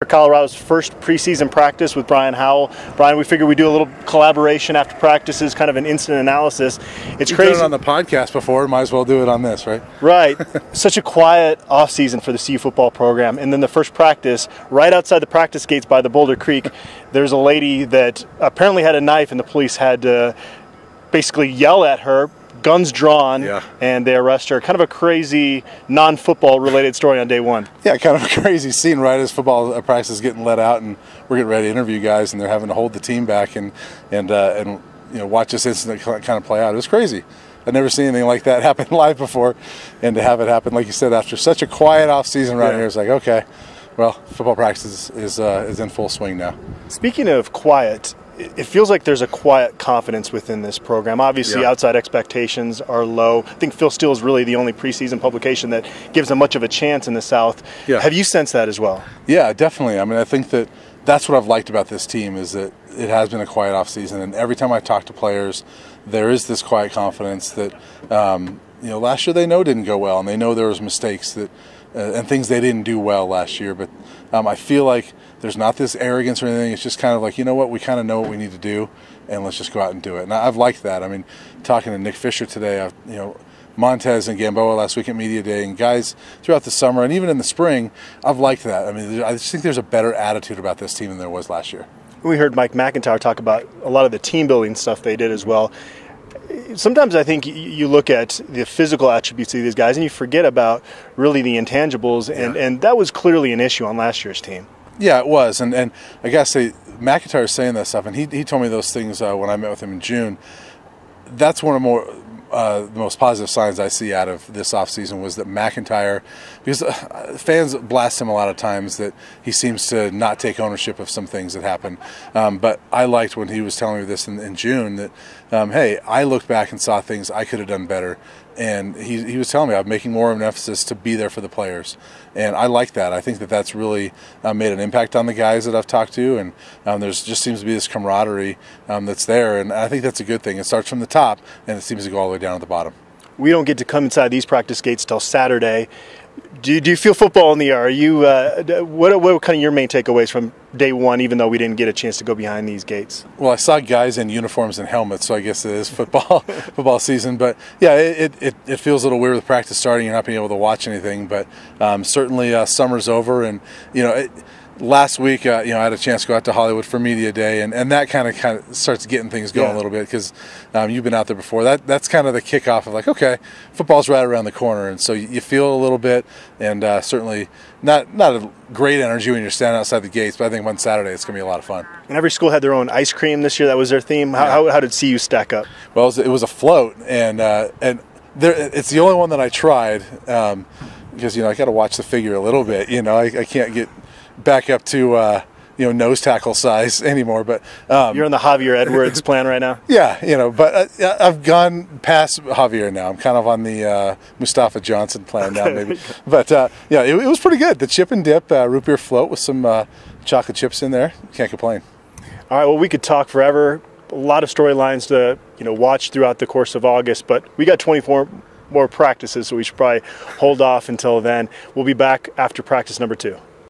Colorado's first preseason practice with Brian Howell. Brian, we figured we'd do a little collaboration after practices, kind of an instant analysis. It's You've crazy. done it on the podcast before, might as well do it on this, right? Right. Such a quiet offseason for the CU football program. And then the first practice, right outside the practice gates by the Boulder Creek, there's a lady that apparently had a knife, and the police had to basically yell at her, guns drawn, and they arrest her. Kind of a crazy non-football related story on day one. Yeah, kind of a crazy scene right as football practice is getting let out, and we're getting ready to interview guys, and they're having to hold the team back and watch this incident kind of play out. It was crazy. I've never seen anything like that happen live before, and to have it happen, like you said, after such a quiet off season right here, it's like, okay, well, football practice is in full swing now. Speaking of quiet, it feels like there's a quiet confidence within this program. Obviously, outside expectations are low. I think Phil Steele is really the only preseason publication that gives them much of a chance in the South. Yeah. Have you sensed that as well? Yeah, definitely. I mean, I think that's what I've liked about this team is that it has been a quiet offseason, and every time I talk to players, there is this quiet confidence that last year they know didn't go well, and they know there was mistakes that and things they didn't do well last year. But I feel like there's not this arrogance or anything. It's just kind of like, you know what, we kind of know what we need to do, and let's just go out and do it. And I've liked that. I mean, talking to Nick Fisher today, Montez and Gamboa last week at Media Day, and guys throughout the summer and even in the spring, I've liked that. I mean, I just think there's a better attitude about this team than there was last year. We heard Mike McIntyre talk about a lot of the team building stuff they did as well. Sometimes I think you look at the physical attributes of these guys and you forget about really the intangibles, and that was clearly an issue on last year's team. Yeah, it was, and I gotta say, McIntyre is saying that stuff, and he told me those things when I met with him in June. That's one of the most positive signs I see out of this offseason was that McIntyre, because fans blast him a lot of times that he seems to not take ownership of some things that happen. But I liked when he was telling me this in June that, hey, I looked back and saw things I could have done better. And he was telling me I'm making more of an emphasis to be there for the players. And I like that. I think that's really made an impact on the guys that I've talked to. And there's just seems to be this camaraderie that's there. And I think that's a good thing. It starts from the top, and it seems to go all the way down to the bottom. We don't get to come inside these practice gates till Saturday. Do you feel football in the air? Are you what are kind of your main takeaways from day one, even though we didn't get a chance to go behind these gates? Well, I saw guys in uniforms and helmets, so I guess it is football season. But yeah, it feels a little weird with practice starting. You're not being able to watch anything, but certainly summer's over, and last week, I had a chance to go out to Hollywood for Media Day, and that kind of starts getting things going a little bit because you've been out there before. That's kind of the kickoff of like, okay, football's right around the corner, and so you feel a little bit, and certainly not a great energy when you're standing outside the gates, but I think on Saturday it's going to be a lot of fun. And every school had their own ice cream this year. That was their theme. How did CU stack up? Well, it was a float, and it's the only one that I tried because I got to watch the figure a little bit. I can't get back up to nose tackle size anymore, but you're on the Javier Edwards plan right now. Yeah, but I've gone past Javier now. I'm kind of on the Mustafa Johnson plan now, maybe. But it was pretty good. The chip and dip root beer float with some chocolate chips in there. Can't complain. All right, well, we could talk forever. A lot of storylines to watch throughout the course of August, but we got 24 more practices, so we should probably hold off until then. We'll be back after practice number 2.